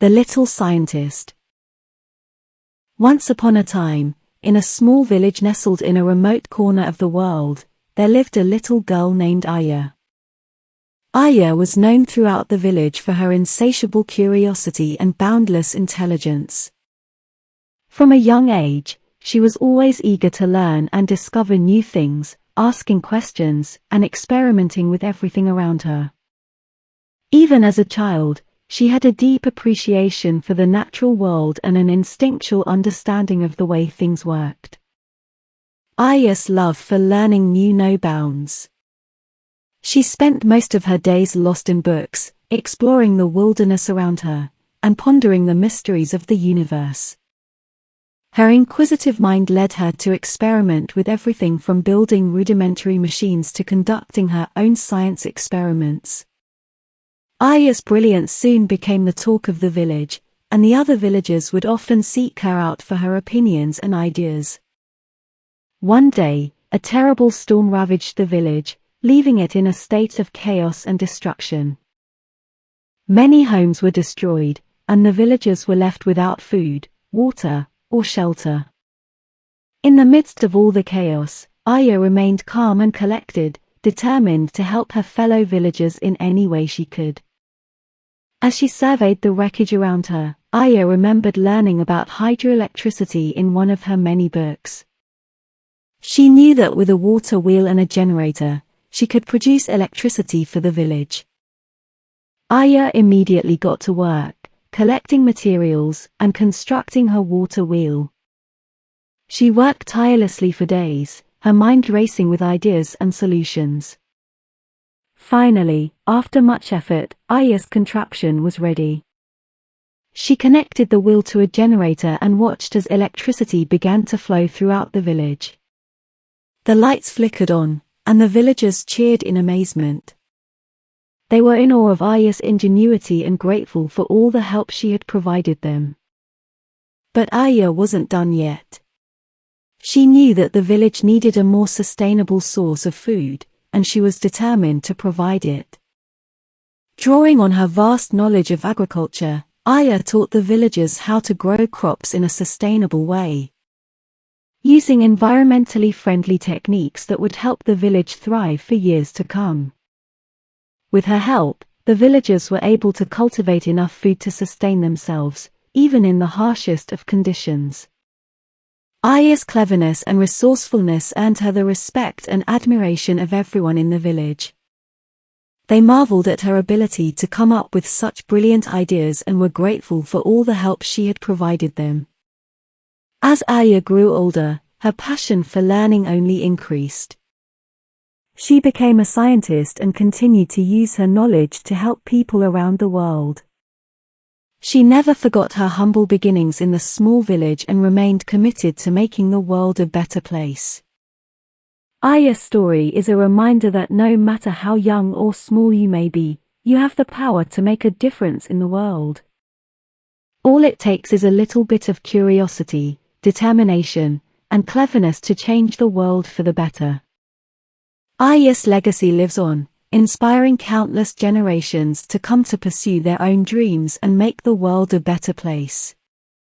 The Little Scientist. Once upon a time, in a small village nestled in a remote corner of the world, there lived a little girl named Aya. Aya was known throughout the village for her insatiable curiosity and boundless intelligence. From a young age, she was always eager to learn and discover new things, asking questions and experimenting with everything around her. Even as a child, she had a deep appreciation for the natural world and an instinctual understanding of the way things worked. Aya's love for learning knew no bounds. She spent most of her days lost in books, exploring the wilderness around her, and pondering the mysteries of the universe. Her inquisitive mind led her to experiment with everything from building rudimentary machines to conducting her own science experiments. Aya's brilliance soon became the talk of the village, and the other villagers would often seek her out for her opinions and ideas. One day, a terrible storm ravaged the village, leaving it in a state of chaos and destruction. Many homes were destroyed, and the villagers were left without food, water, or shelter. In the midst of all the chaos, Aya remained calm and collected, determined to help her fellow villagers in any way she could. As she surveyed the wreckage around her, Aya remembered learning about hydroelectricity in one of her many books. She knew that with a water wheel and a generator, she could produce electricity for the village. Aya immediately got to work, collecting materials and constructing her water wheel. She worked tirelessly for days, her mind racing with ideas and solutions. Finally, after much effort, Aya's contraption was ready. She connected the wheel to a generator and watched as electricity began to flow throughout the village. The lights flickered on, and the villagers cheered in amazement. They were in awe of Aya's ingenuity and grateful for all the help she had provided them. But Aya wasn't done yet. She knew that the village needed a more sustainable source of food, and she was determined to provide it. Drawing on her vast knowledge of agriculture, Aya taught the villagers how to grow crops in a sustainable way. Using environmentally friendly techniques that would help the village thrive for years to come. With her help, the villagers were able to cultivate enough food to sustain themselves, even in the harshest of conditions. Aya's cleverness and resourcefulness earned her the respect and admiration of everyone in the village. They marveled at her ability to come up with such brilliant ideas and were grateful for all the help she had provided them. As Aya grew older, her passion for learning only increased. She became a scientist and continued to use her knowledge to help people around the world. She never forgot her humble beginnings in the small village and remained committed to making the world a better place. Aya's story is a reminder that no matter how young or small you may be, you have the power to make a difference in the world. All it takes is a little bit of curiosity, determination, and cleverness to change the world for the better. Aya's legacy lives on, inspiring countless generations to come to pursue their own dreams and make the world a better place.